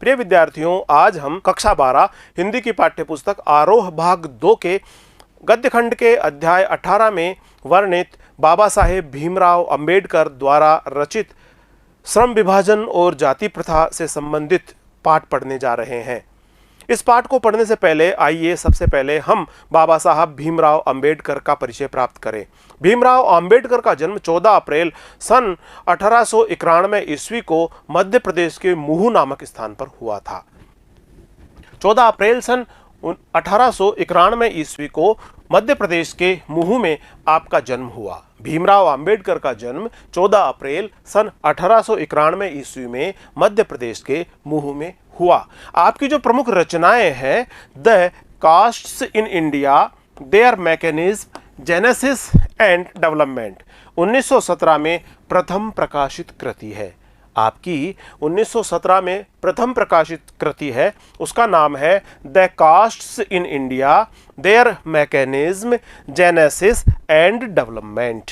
प्रिय विद्यार्थियों, आज हम कक्षा 12 हिंदी की पाठ्यपुस्तक आरोह भाग 2 के गद्य खंड के अध्याय 18 में वर्णित बाबा साहेब भीमराव अंबेडकर द्वारा रचित श्रम विभाजन और जाति प्रथा से संबंधित पाठ पढ़ने जा रहे हैं। इस पाठ को पढ़ने से पहले आइए सबसे पहले हम बाबा साहब भीमराव अंबेडकर का परिचय प्राप्त करें। भीमराव अंबेडकर का जन्म 14 अप्रैल सन 1891 ईस्वी को मध्य प्रदेश के मुहू नामक स्थान पर हुआ था। 14 अप्रैल सन 1891 ईस्वी को मध्य प्रदेश के मुहू में आपका जन्म हुआ। भीमराव अंबेडकर का जन्म 14 अप्रैल सन 1891 ईस्वी में मध्य प्रदेश के मुहू में हुआ। आपकी जो प्रमुख रचनाएं हैं, the castes in India, their mechanism, genesis and development, 1917 में प्रथम प्रकाशित कृति है। आपकी 1917 में प्रथम प्रकाशित कृति है, उसका नाम है the castes in India, their mechanism, genesis and development.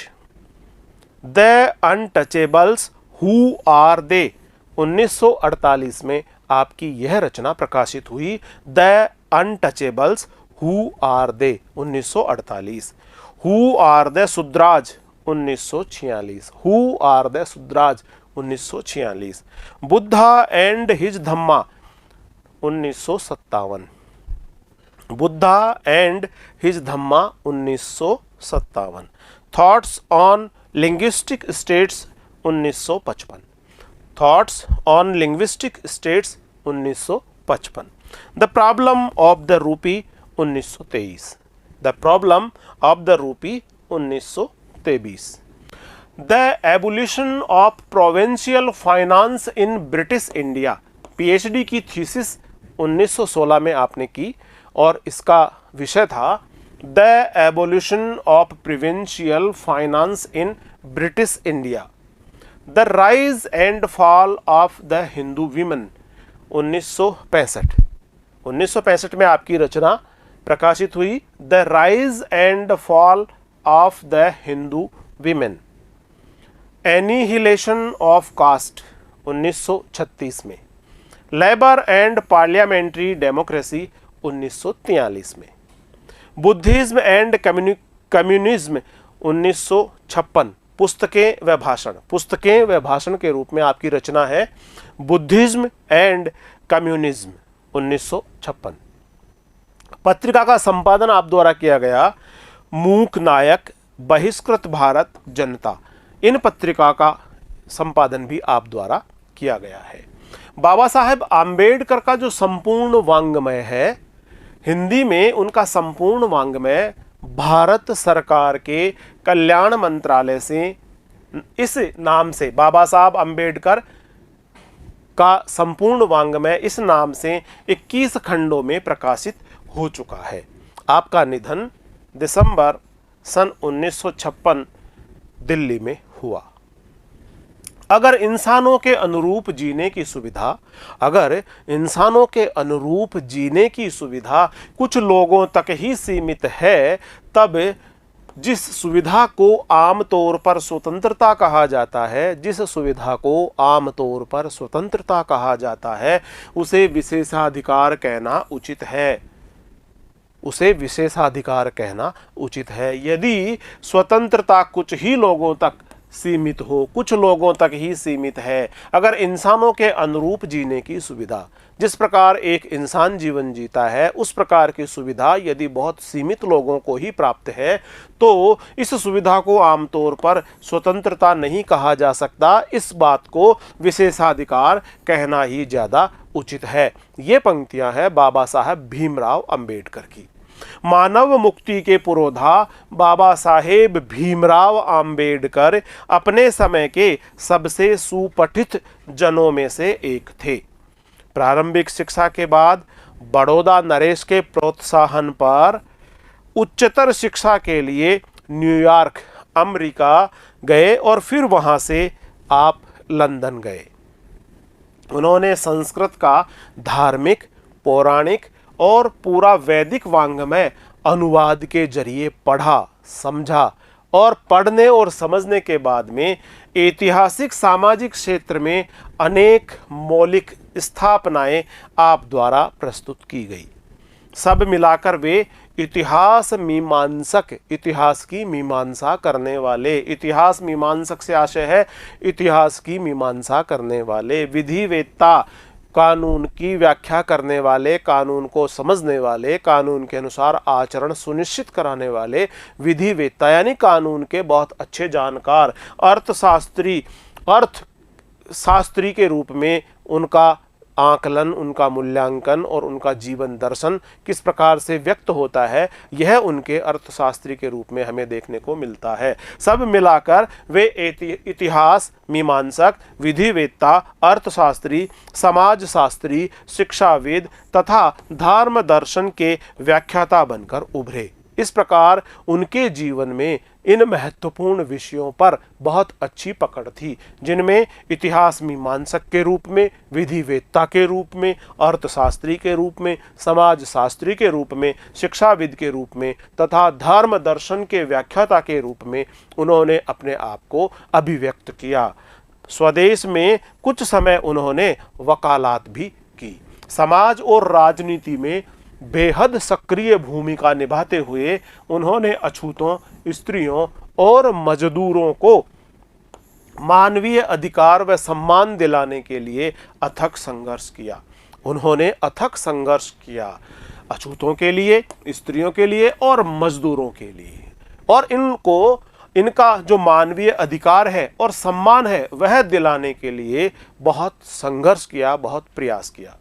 The untouchables, who are they, 1948 में आपकी यह रचना प्रकाशित हुई। The untouchables, who are they, 1948। Who are the Shudras, 1946। Who are the Shudras, 1946। Buddha and his Dhamma, 1957। Buddha and his Dhamma, 1957। Thoughts on linguistic states, 1955। Thoughts on linguistic states, 1955। The problem of the rupee, 1923। The problem of the rupee, 1923। The abolition of provincial finance in British India, PhD की thesis 1916 में आपने की और इसका विषय था the abolition of provincial finance in British India, the rise and fall of the Hindu women, 1965। 1965 में आपकी रचना प्रकाशित हुई, the rise and fall of the Hindu women. Annihilation of caste, 1936 में। लेबर एंड पार्लियामेंट्री डेमोक्रेसी, 1943 में। Buddhism and communism, 1956। पुस्तकें व भाषण, पुस्तकें व भाषण के रूप में आपकी रचना है बुद्धिज्म एंड कम्युनिज्म, 1956। पत्रिका का संपादन आप द्वारा किया गया मूक नायक, बहिष्कृत भारत, जनता, इन पत्रिका का संपादन भी आप द्वारा किया गया है। बाबा साहेब आम्बेडकर का जो संपूर्ण वाङ्मय है, हिंदी में उनका संपूर्ण वाङ्मय भारत सरकार के कल्याण मंत्रालय से इस नाम से बाबा साहब आम्बेडकर का संपूर्ण वाङ्मय इस नाम से 21 खंडों में प्रकाशित हो चुका है। आपका निधन दिसंबर सन 1956 दिल्ली में हुआ। अगर इंसानों के अनुरूप जीने की सुविधा, अगर इंसानों के अनुरूप जीने की सुविधा कुछ लोगों तक ही सीमित है, तब जिस सुविधा को आमतौर पर स्वतंत्रता कहा जाता है, जिस सुविधा को आमतौर पर स्वतंत्रता कहा जाता है, उसे विशेषाधिकार कहना उचित है। उसे विशेषाधिकार कहना उचित है। यदि स्वतंत्रता कुछ ही लोगों तक सीमित हो, कुछ लोगों तक ही सीमित है, अगर इंसानों के अनुरूप जीने की सुविधा, जिस प्रकार एक इंसान जीवन जीता है उस प्रकार की सुविधा यदि बहुत सीमित लोगों को ही प्राप्त है, तो इस सुविधा को आमतौर पर स्वतंत्रता नहीं कहा जा सकता। इस बात को विशेषाधिकार कहना ही ज़्यादा उचित है। ये पंक्तियां हैं बाबा साहेब भीमराव अंबेडकर की। मानव मुक्ति के पुरोधा बाबा साहेब भीमराव अंबेडकर अपने समय के सबसे सुपठित जनों में से एक थे। प्रारंभिक शिक्षा के बाद बड़ौदा नरेश के प्रोत्साहन पर उच्चतर शिक्षा के लिए न्यूयॉर्क, अमेरिका गए और फिर वहां से आप लंदन गए। उन्होंने संस्कृत का धार्मिक, पौराणिक और पूरा वैदिक वाङ्मय अनुवाद के जरिए पढ़ा, समझा और पढ़ने और समझने के बाद में ऐतिहासिक सामाजिक क्षेत्र में अनेक मौलिक स्थापनाएं आप द्वारा प्रस्तुत की गई। सब मिलाकर वे इतिहास मीमांसक, इतिहास की मीमांसा करने वाले, इतिहास मीमांसक से आशय है इतिहास की मीमांसा करने वाले, विधिवेत्ता, कानून की व्याख्या करने वाले, कानून को समझने वाले, कानून के अनुसार आचरण सुनिश्चित कराने वाले विधिवेत्ता यानी कानून के बहुत अच्छे जानकार, अर्थशास्त्री, अर्थशास्त्री के रूप में उनका आकलन, उनका मूल्यांकन और उनका जीवन दर्शन किस प्रकार से व्यक्त होता है, यह उनके अर्थशास्त्री के रूप में हमें देखने को मिलता है। सब मिलाकर वे इतिहास मीमांसक, विधिवेत्ता, अर्थशास्त्री, समाजशास्त्री, शिक्षाविद तथा धर्म दर्शन के व्याख्याता बनकर उभरे। इस प्रकार उनके जीवन में इन महत्वपूर्ण विषयों पर बहुत अच्छी पकड़ थी, जिनमें इतिहास मीमांसक के रूप में, विधिवेत्ता के रूप में, अर्थशास्त्री के रूप में, समाजशास्त्री के रूप में, शिक्षाविद के रूप में तथा धर्म दर्शन के व्याख्याता के रूप में उन्होंने अपने आप को अभिव्यक्त किया। स्वदेश में कुछ समय उन्होंने वकालत भी की। समाज और राजनीति में बेहद सक्रिय भूमिका निभाते हुए उन्होंने अछूतों, स्त्रियों और मजदूरों को मानवीय अधिकार व सम्मान दिलाने के लिए अथक संघर्ष किया। उन्होंने अथक संघर्ष किया अछूतों के लिए, स्त्रियों के लिए और मजदूरों के लिए, और इनका जो मानवीय अधिकार है और सम्मान है वह दिलाने के लिए बहुत संघर्ष किया, बहुत प्रयास किया।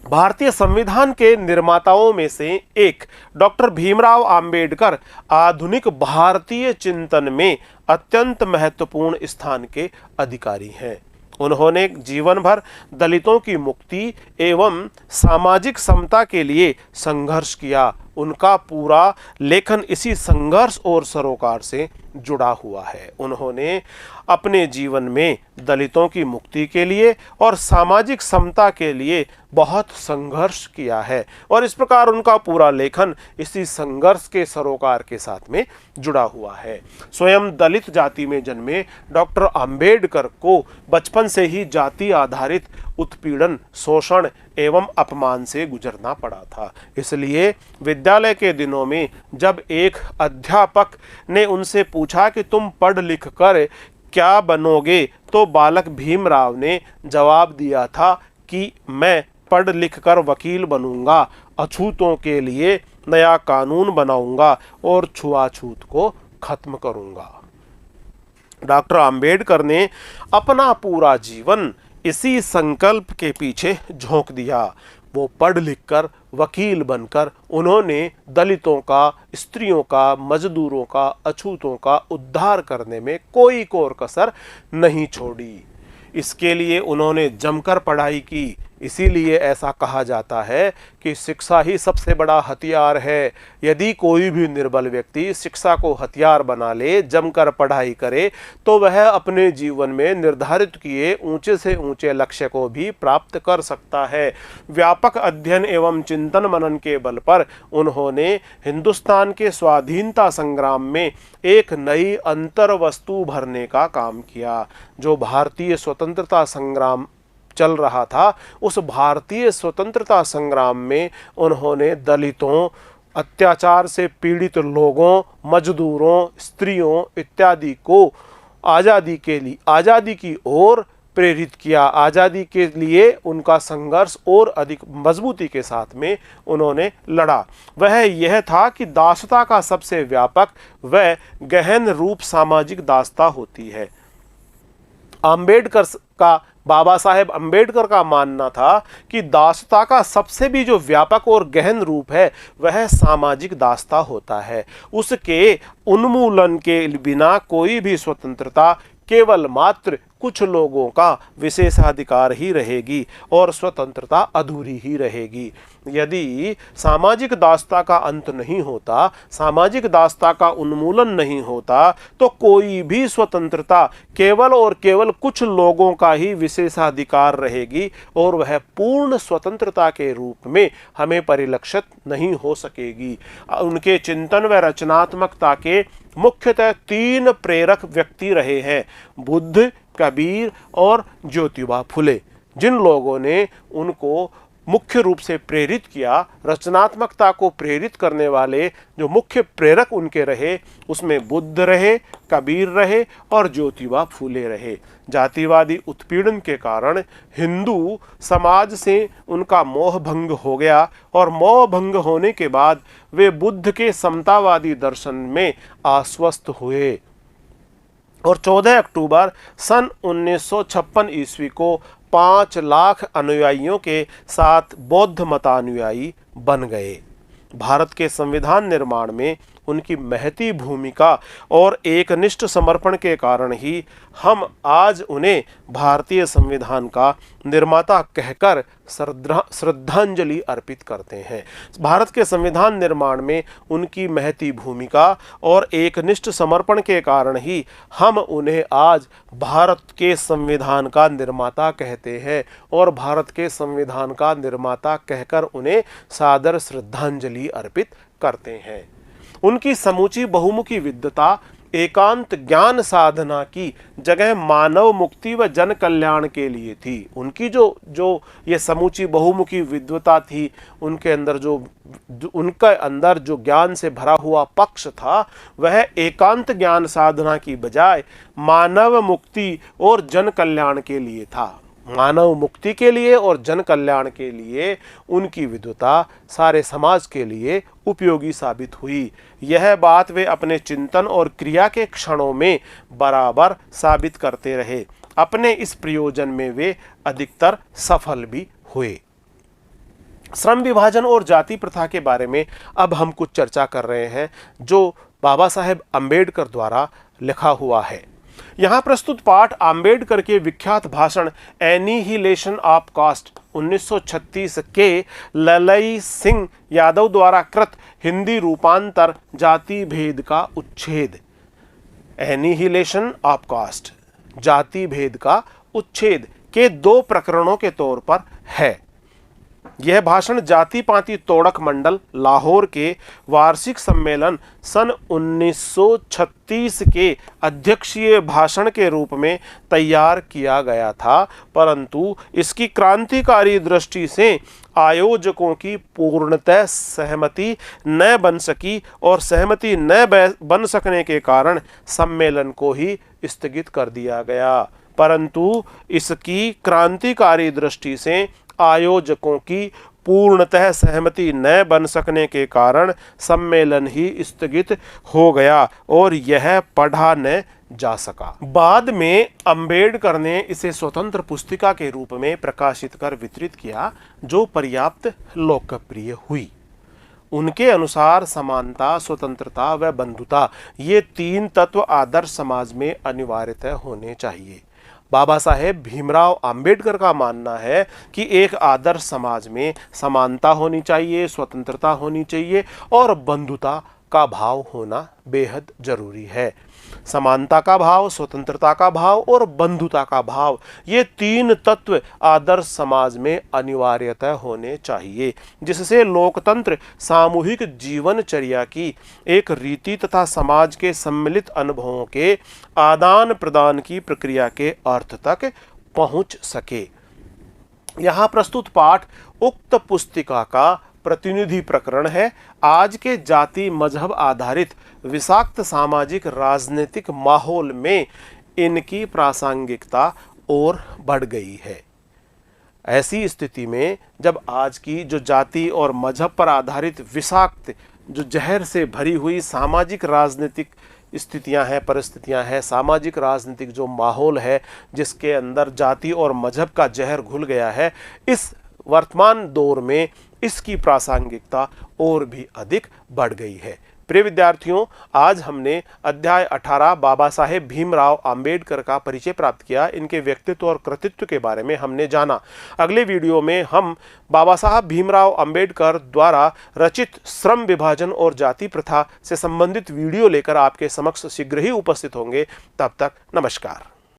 भारतीय संविधान के निर्माताओं में से एक डॉक्टर भीमराव अंबेडकर आधुनिक भारतीय चिंतन में अत्यंत महत्वपूर्ण स्थान के अधिकारी हैं। उन्होंने जीवन भर दलितों की मुक्ति एवं सामाजिक समता के लिए संघर्ष किया। उनका पूरा लेखन इसी संघर्ष और सरोकार से जुड़ा हुआ है। उन्होंने अपने जीवन में दलितों की मुक्ति के लिए और सामाजिक समता के लिए बहुत संघर्ष किया है और इस प्रकार उनका पूरा लेखन इसी संघर्ष के सरोकार के साथ में जुड़ा हुआ है। स्वयं दलित जाति में जन्मे डॉक्टर अंबेडकर को बचपन से ही जाति आधारित उत्पीड़न, शोषण एवं अपमान से गुजरना पड़ा था। इसलिए विद्यालय के दिनों में जब एक अध्यापक ने उनसे पूछा कि तुम पढ़ लिख कर क्या बनोगे, तो बालक भीमराव ने जवाब दिया था कि मैं पढ़ लिख कर वकील बनूंगा, अछूतों के लिए नया कानून बनाऊंगा और छुआछूत को खत्म करूंगा। डॉक्टर अंबेडकर ने अपना पूरा जीवन इसी संकल्प के पीछे झोंक दिया। वो पढ़ लिख कर वकील बनकर उन्होंने दलितों का, स्त्रियों का, मजदूरों का, अछूतों का उद्धार करने में कोई कोर कसर नहीं छोड़ी। इसके लिए उन्होंने जमकर पढ़ाई की। इसीलिए ऐसा कहा जाता है कि शिक्षा ही सबसे बड़ा हथियार है। यदि कोई भी निर्बल व्यक्ति शिक्षा को हथियार बना ले, जमकर पढ़ाई करे, तो वह अपने जीवन में निर्धारित किए ऊंचे से ऊंचे लक्ष्य को भी प्राप्त कर सकता है। व्यापक अध्ययन एवं चिंतन मनन के बल पर उन्होंने हिंदुस्तान के स्वाधीनता संग्राम में एक नई अंतर वस्तु भरने का काम किया। जो भारतीय स्वतंत्रता संग्राम चल रहा था, उस भारतीय स्वतंत्रता संग्राम में उन्होंने दलितों, अत्याचार से पीड़ित लोगों, मजदूरों, स्त्रियों इत्यादि को आज़ादी की ओर प्रेरित किया। आज़ादी के लिए उनका संघर्ष और अधिक मजबूती के साथ में उन्होंने लड़ा। वह यह था कि दासता का सबसे व्यापक व गहन रूप सामाजिक दासता होती है। बाबा साहेब अंबेडकर का मानना था कि दासता का सबसे भी जो व्यापक और गहन रूप है वह सामाजिक दासता होता है। उसके उन्मूलन के बिना कोई भी स्वतंत्रता केवल मात्र कुछ लोगों का विशेषाधिकार ही रहेगी और स्वतंत्रता अधूरी ही रहेगी। यदि सामाजिक दासता का अंत नहीं होता, सामाजिक दासता का उन्मूलन नहीं होता, तो कोई भी स्वतंत्रता केवल और केवल कुछ लोगों का ही विशेषाधिकार रहेगी और वह पूर्ण स्वतंत्रता के रूप में हमें परिलक्षित नहीं हो सकेगी। उनके चिंतन व रचनात्मकता के मुख्यतः 3 प्रेरक व्यक्ति रहे हैं, बुद्ध, कबीर और ज्योतिबा फुले। जिन लोगों ने उनको मुख्य रूप से प्रेरित किया, रचनात्मकता को प्रेरित करने वाले जो मुख्य प्रेरक उनके रहे, उसमें बुद्ध रहे, कबीर रहे और ज्योतिबा फुले रहे। जातिवादी उत्पीड़न के कारण हिंदू समाज से उनका मोह भंग हो गया और मोह भंग होने के बाद वे बुद्ध के समतावादी दर्शन में आश्वस्त हुए और 14 अक्टूबर सन 1956 ईस्वी को 5 लाख अनुयायियों के साथ बौद्ध मतानुयायी बन गए। भारत के संविधान निर्माण में उनकी महती भूमिका और एकनिष्ठ समर्पण के कारण ही हम आज उन्हें भारतीय संविधान का निर्माता कहकर श्रद्धांजलि अर्पित करते हैं। भारत के संविधान निर्माण में उनकी महती भूमिका और एकनिष्ठ समर्पण के कारण ही हम उन्हें आज भारत के संविधान का निर्माता कहते हैं और भारत के संविधान का निर्माता कहकर उन्हें सादर श्रद्धांजलि अर्पित करते हैं। उनकी समूची बहुमुखी विद्वता एकांत ज्ञान साधना की जगह मानव मुक्ति व जन कल्याण के लिए थी। उनकी जो ये समूची बहुमुखी विद्वता थी, उनके अंदर जो ज्ञान से भरा हुआ पक्ष था, वह एकांत ज्ञान साधना की बजाय मानव मुक्ति और जन कल्याण के लिए था। मानव मुक्ति के लिए और जन कल्याण के लिए उनकी विद्वता सारे समाज के लिए उपयोगी साबित हुई। यह बात वे अपने चिंतन और क्रिया के क्षणों में बराबर साबित करते रहे। अपने इस प्रयोजन में वे अधिकतर सफल भी हुए। श्रम विभाजन और जाति प्रथा के बारे में अब हम कुछ चर्चा कर रहे हैं, जो बाबा साहेब अम्बेडकर द्वारा लिखा हुआ है। यहाँ प्रस्तुत पाठ अम्बेडकर के विख्यात भाषण एनिहिलेशन ऑफ कास्ट 1936 के ललई सिंह यादव द्वारा कृत हिंदी रूपांतर जाति भेद का उच्छेद, एनिहिलेशन ऑफ कास्ट जाति भेद का उच्छेद के 2 प्रकरणों के तौर पर है। यह भाषण जाति पाति तोड़क मंडल लाहौर के वार्षिक सम्मेलन सन 1936 के अध्यक्षीय भाषण के रूप में तैयार किया गया था, परंतु इसकी क्रांतिकारी दृष्टि से आयोजकों की पूर्णतः सहमति न बन सकी और सहमति न बन सकने के कारण सम्मेलन को ही स्थगित कर दिया गया। परंतु इसकी क्रांतिकारी दृष्टि से आयोजकों की पूर्णतः सहमति न बन सकने के कारण सम्मेलन ही स्थगित हो गया और यह पढ़ा न जा सका। बाद में अंबेडकर ने इसे स्वतंत्र पुस्तिका के रूप में प्रकाशित कर वितरित किया, जो पर्याप्त लोकप्रिय हुई। उनके अनुसार समानता, स्वतंत्रता व बंधुता ये 3 तत्व आदर्श समाज में अनिवार्यतः होने चाहिए। बाबा साहेब भीमराव अंबेडकर का मानना है कि एक आदर्श समाज में समानता होनी चाहिए, स्वतंत्रता होनी चाहिए और बंधुता का भाव होना बेहद जरूरी है। समानता का भाव, स्वतंत्रता का भाव और बंधुता का भाव, ये 3 तत्व आदर्श समाज में अनिवार्यतः होने चाहिए, जिससे लोकतंत्र सामूहिक जीवनचर्या की एक रीति तथा समाज के सम्मिलित अनुभवों के आदान प्रदान की प्रक्रिया के अर्थ तक पहुंच सके। यहाँ प्रस्तुत पाठ उक्त पुस्तिका का प्रतिनिधि प्रकरण है। आज के जाति मजहब आधारित विषाक्त सामाजिक राजनीतिक माहौल में इनकी प्रासंगिकता और बढ़ गई है। ऐसी स्थिति में जब आज की जो जाति और मजहब पर आधारित विषाक्त जो जहर से भरी हुई सामाजिक राजनीतिक स्थितियां हैं, परिस्थितियां हैं, सामाजिक राजनीतिक जो माहौल है जिसके अंदर जाति और मजहब का जहर घुल गया है, इस वर्तमान दौर में इसकी प्रासंगिकता और भी अधिक बढ़ गई है। प्रिय विद्यार्थियों, आज हमने अध्याय 18 बाबा साहेब भीमराव अंबेडकर का परिचय प्राप्त किया। इनके व्यक्तित्व और कृतित्व के बारे में हमने जाना। अगले वीडियो में हम बाबा साहब भीमराव अंबेडकर द्वारा रचित श्रम विभाजन और जाति प्रथा से संबंधित वीडियो लेकर आपके समक्ष शीघ्र ही उपस्थित होंगे। तब तक नमस्कार।